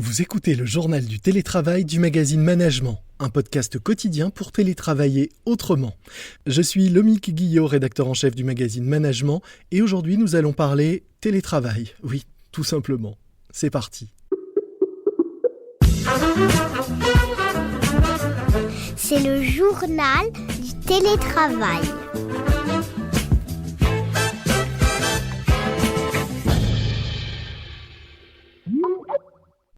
Vous écoutez le journal du télétravail du magazine Management, un podcast quotidien pour télétravailler autrement. Je suis Lomique Guillot, rédacteur en chef du magazine Management, et aujourd'hui nous allons parler télétravail. Oui, tout simplement. C'est parti. C'est le journal du télétravail.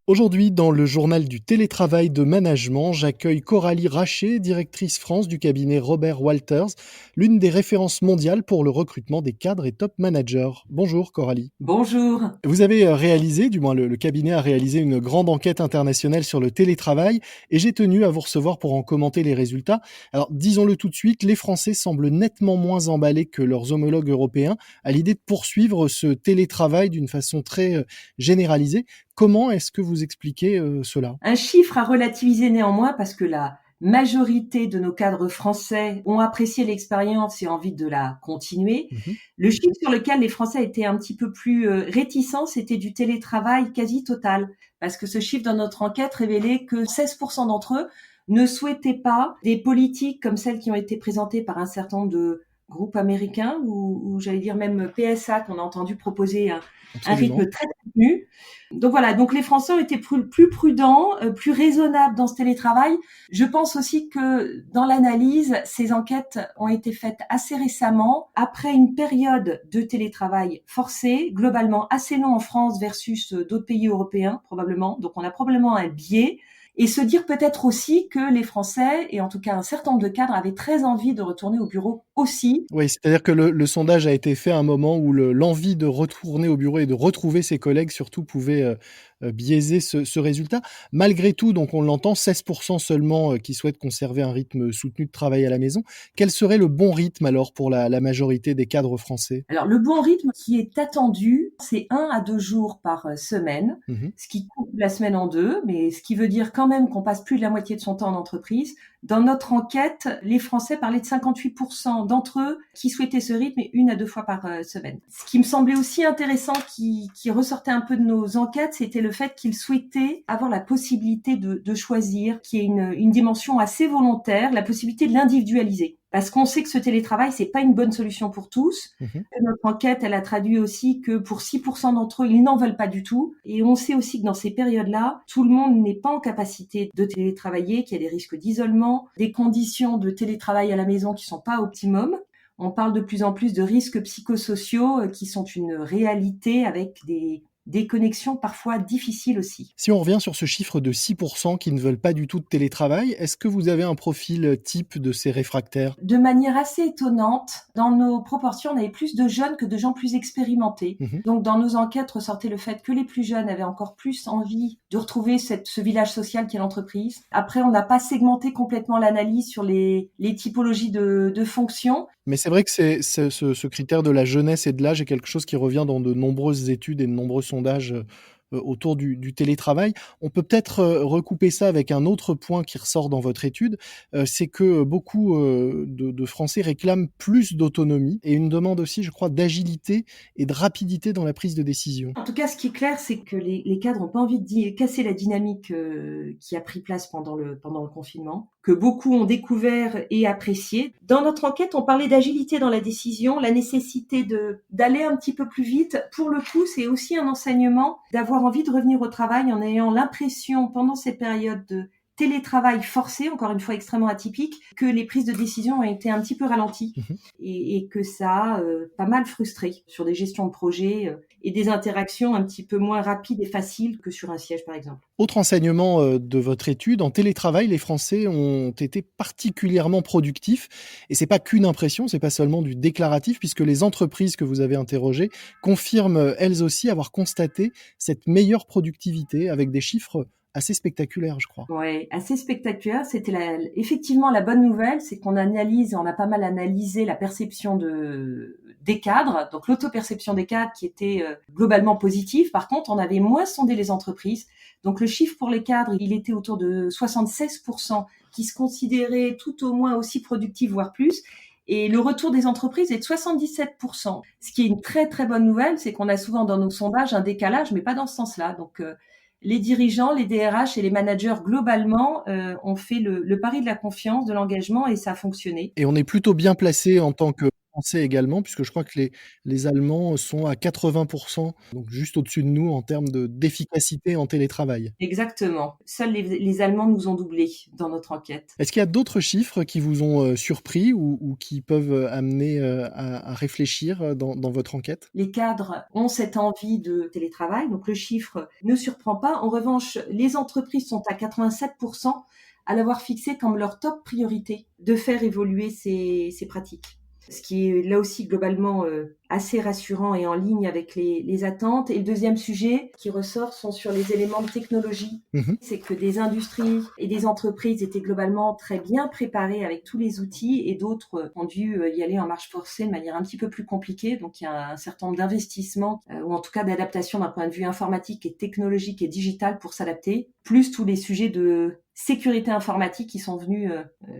Aujourd'hui, dans le journal du télétravail de Management, j'accueille Coralie Rachet, directrice France du cabinet Robert Walters, l'une des références mondiales pour le recrutement des cadres et top managers. Bonjour Coralie. Bonjour. Vous avez réalisé, du moins le cabinet a réalisé une grande enquête internationale sur le télétravail et j'ai tenu à vous recevoir pour en commenter les résultats. Alors disons-le tout de suite, les Français semblent nettement moins emballés que leurs homologues européens à l'idée de poursuivre ce télétravail d'une façon très généralisée. Comment est-ce que vous expliquez cela ? Un chiffre à relativiser néanmoins parce que la majorité de nos cadres français ont apprécié l'expérience et envie de la continuer. Le chiffre sur lequel les Français étaient un petit peu plus réticents, c'était du télétravail quasi total. Parce que ce chiffre dans notre enquête révélait que 16% d'entre eux ne souhaitaient pas des politiques comme celles qui ont été présentées par un certain nombre de groupes américains ou j'allais dire même PSA qu'on a entendu proposer un rythme très soutenu. Donc voilà, donc les Français ont été plus prudents, plus raisonnables dans ce télétravail. Je pense aussi que dans l'analyse, ces enquêtes ont été faites assez récemment, après une période de télétravail forcé, globalement assez long en France versus d'autres pays européens probablement. Donc on a probablement un biais. Et se dire peut-être aussi que les Français, et en tout cas un certain nombre de cadres, avaient très envie de retourner au bureau aussi. Oui, c'est-à-dire que le sondage a été fait à un moment où l'envie de retourner au bureau et de retrouver ses collègues surtout pouvait biaiser ce résultat. Malgré tout, donc on l'entend, 16% seulement qui souhaitent conserver un rythme soutenu de travail à la maison. Quel serait le bon rythme alors pour la majorité des cadres français ? Alors le bon rythme qui est attendu, c'est 1 à 2 jours par semaine, ce qui coupe la semaine en deux, mais ce qui veut dire quand même qu'on passe plus de la moitié de son temps en entreprise. Dans notre enquête, les Français parlaient de 58% d'entre eux qui souhaitaient ce rythme et 1 à 2 fois par semaine. Ce qui me semblait aussi intéressant, qui ressortait un peu de nos enquêtes, c'était le fait qu'ils souhaitaient avoir la possibilité de choisir, qui est une dimension assez volontaire, la possibilité de l'individualiser. Parce qu'on sait que ce télétravail, c'est pas une bonne solution pour tous. Notre enquête, elle a traduit aussi que pour 6% d'entre eux, ils n'en veulent pas du tout. Et on sait aussi que dans ces périodes-là, tout le monde n'est pas en capacité de télétravailler, qu'il y a des risques d'isolement, des conditions de télétravail à la maison qui sont pas optimum. On parle de plus en plus de risques psychosociaux qui sont une réalité avec des connexions parfois difficiles aussi. Si on revient sur ce chiffre de 6% qui ne veulent pas du tout de télétravail, est-ce que vous avez un profil type de ces réfractaires ? De manière assez étonnante, dans nos proportions, on avait plus de jeunes que de gens plus expérimentés. Donc dans nos enquêtes ressortait le fait que les plus jeunes avaient encore plus envie de retrouver ce village social qu'est l'entreprise. Après, on n'a pas segmenté complètement l'analyse sur les typologies de fonctions. Mais c'est vrai que ce critère de la jeunesse et de l'âge est quelque chose qui revient dans de nombreuses études et de nombreux sondages autour du télétravail. On peut peut-être recouper ça avec un autre point qui ressort dans votre étude, c'est que beaucoup de Français réclament plus d'autonomie et une demande aussi, je crois, d'agilité et de rapidité dans la prise de décision. En tout cas, ce qui est clair, c'est que les cadres n'ont pas envie de casser la dynamique qui a pris place pendant le confinement, que beaucoup ont découvert et apprécié. Dans notre enquête, on parlait d'agilité dans la décision, la nécessité d'aller un petit peu plus vite. Pour le coup, c'est aussi un enseignement d'avoir envie de revenir au travail en ayant l'impression, pendant cette période de télétravail forcé, encore une fois extrêmement atypique, que les prises de décision ont été un petit peu ralenties et que ça a pas mal frustré sur des gestions de projets et des interactions un petit peu moins rapides et faciles que sur un siège, par exemple. Autre enseignement de votre étude, en télétravail, les Français ont été particulièrement productifs. Et c'est pas qu'une impression, c'est pas seulement du déclaratif, puisque les entreprises que vous avez interrogées confirment elles aussi avoir constaté cette meilleure productivité avec des chiffres assez spectaculaire, je crois. Ouais, assez spectaculaire. C'était effectivement la bonne nouvelle, c'est qu'on a pas mal analysé la perception des cadres, donc l'auto-perception des cadres qui était globalement positive. Par contre, on avait moins sondé les entreprises. Donc le chiffre pour les cadres, il était autour de 76% qui se considéraient tout au moins aussi productifs, voire plus. Et le retour des entreprises est de 77%. Ce qui est une très très bonne nouvelle, c'est qu'on a souvent dans nos sondages un décalage, mais pas dans ce sens-là. Donc les dirigeants, les DRH et les managers globalement ont fait le pari de la confiance, de l'engagement et ça a fonctionné. Et on est plutôt bien placé en tant que Français également, puisque je crois que les Allemands sont à 80%, donc juste au-dessus de nous en termes d'efficacité en télétravail. Exactement. Seuls les Allemands nous ont doublés dans notre enquête. Est-ce qu'il y a d'autres chiffres qui vous ont surpris ou qui peuvent amener à réfléchir dans votre enquête? Les cadres ont cette envie de télétravail, donc le chiffre ne surprend pas. En revanche, les entreprises sont à 87% à l'avoir fixé comme leur top priorité de faire évoluer ces pratiques. Ce qui est là aussi globalement assez rassurant et en ligne avec les attentes. Et le deuxième sujet qui ressort sont sur les éléments de technologie. C'est que des industries et des entreprises étaient globalement très bien préparées avec tous les outils et d'autres ont dû y aller en marche forcée de manière un petit peu plus compliquée. Donc il y a un certain nombre d'investissements ou en tout cas d'adaptation d'un point de vue informatique et technologique et digital pour s'adapter, plus tous les sujets de sécurité informatique qui sont venus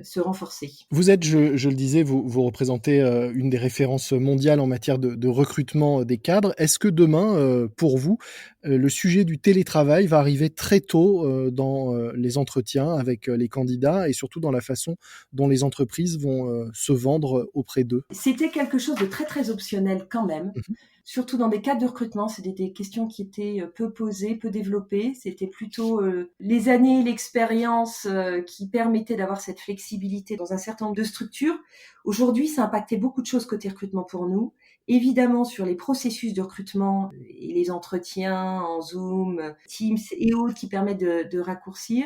se renforcer. Vous êtes, je le disais, vous représentez une des références mondiales en matière de recrutement des cadres. Est-ce que demain, pour vous, le sujet du télétravail va arriver très tôt dans les entretiens avec les candidats et surtout dans la façon dont les entreprises vont se vendre auprès d'eux? C'était quelque chose de très très optionnel quand même. Surtout dans des cadres de recrutement, c'était des questions qui étaient peu posées, peu développées. C'était plutôt les années, l'expérience qui permettaient d'avoir cette flexibilité dans un certain nombre de structures. Aujourd'hui, ça impactait beaucoup de choses côté recrutement pour nous. Évidemment, sur les processus de recrutement et les entretiens en Zoom, Teams et autres qui permettent de raccourcir.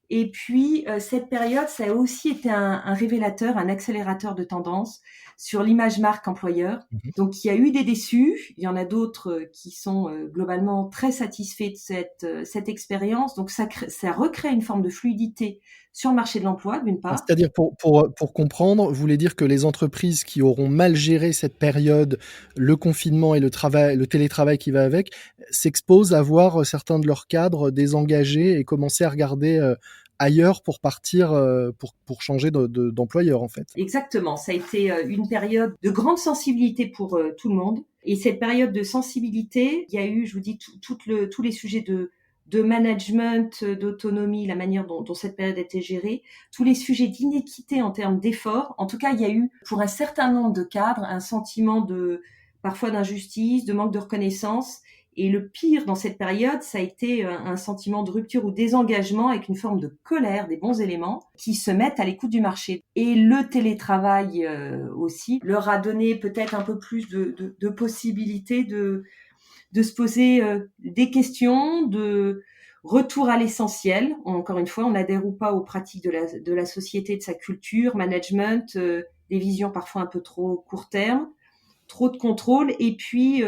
Et puis, cette période, ça a aussi été un révélateur, un accélérateur de tendance sur l'image marque employeur. Donc, il y a eu des déçus. Il y en a d'autres qui sont globalement très satisfaits de cette expérience. Donc, ça recrée une forme de fluidité sur le marché de l'emploi, d'une part. C'est-à-dire, pour comprendre, vous voulez dire que les entreprises qui auront mal géré cette période, le confinement et le télétravail qui va avec, s'exposent à voir certains de leurs cadres désengagés et commencer à regarder ailleurs pour partir, pour changer d'employeur, en fait. Exactement. Ça a été une période de grande sensibilité pour tout le monde. Et cette période de sensibilité, il y a eu, je vous dis, tous les sujets de management, d'autonomie, la manière dont cette période a été gérée, tous les sujets d'inéquité en termes d'efforts. En tout cas, il y a eu, pour un certain nombre de cadres, un sentiment parfois d'injustice, de manque de reconnaissance. Et le pire dans cette période, ça a été un sentiment de rupture ou désengagement avec une forme de colère des bons éléments qui se mettent à l'écoute du marché. Et le télétravail aussi leur a donné peut-être un peu plus de possibilités de se poser des questions, de retour à l'essentiel. Encore une fois, on adhère ou pas aux pratiques de la société, de sa culture, management, des visions parfois un peu trop court terme, trop de contrôle, et puis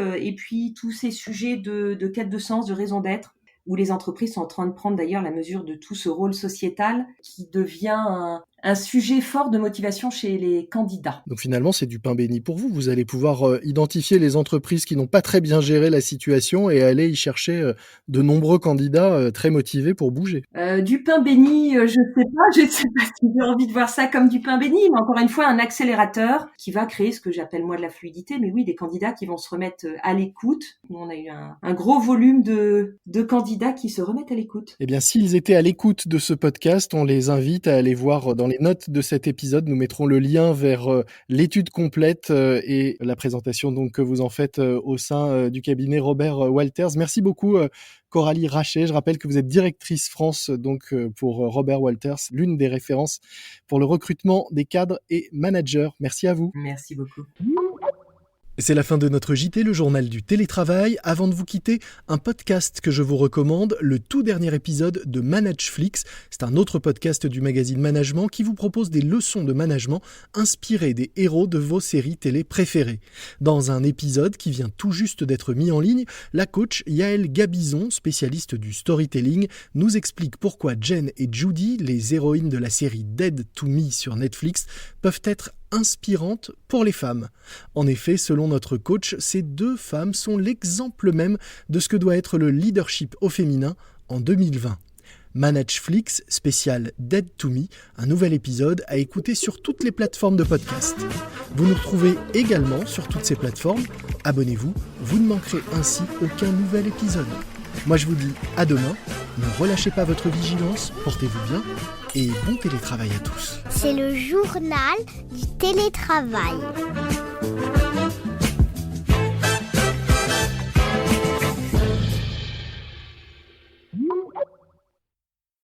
tous ces sujets de quête de sens, de raison d'être, où les entreprises sont en train de prendre d'ailleurs la mesure de tout ce rôle sociétal qui devient un sujet fort de motivation chez les candidats. Donc finalement, c'est du pain béni pour vous. Vous allez pouvoir identifier les entreprises qui n'ont pas très bien géré la situation et aller y chercher de nombreux candidats très motivés pour bouger. Du pain béni, je sais pas si j'ai envie de voir ça comme du pain béni, mais encore une fois, un accélérateur qui va créer ce que j'appelle moi de la fluidité, mais oui, des candidats qui vont se remettre à l'écoute. Nous, on a eu un gros volume de candidats qui se remettent à l'écoute. Eh bien, s'ils étaient à l'écoute de ce podcast, on les invite à aller voir dans les notes de cet épisode. Nous mettrons le lien vers l'étude complète et la présentation donc que vous en faites au sein du cabinet Robert Walters. Merci beaucoup Coralie Rachet. Je rappelle que vous êtes directrice France donc pour Robert Walters, l'une des références pour le recrutement des cadres et managers. Merci à vous. Merci beaucoup. C'est la fin de notre JT, le journal du télétravail. Avant de vous quitter, un podcast que je vous recommande, le tout dernier épisode de Manageflix. C'est un autre podcast du magazine Management qui vous propose des leçons de management inspirées des héros de vos séries télé préférées. Dans un épisode qui vient tout juste d'être mis en ligne, la coach Yael Gabizon, spécialiste du storytelling, nous explique pourquoi Jen et Judy, les héroïnes de la série Dead to Me sur Netflix, peuvent être inspirantes pour les femmes. En effet, selon notre coach, ces deux femmes sont l'exemple même de ce que doit être le leadership au féminin en 2020. Manageflix spécial Dead to Me, un nouvel épisode à écouter sur toutes les plateformes de podcast. Vous nous retrouvez également sur toutes ces plateformes. Abonnez-vous, vous ne manquerez ainsi aucun nouvel épisode. Moi je vous dis à demain, ne relâchez pas votre vigilance, portez-vous bien et bon télétravail à tous. C'est le journal du télétravail.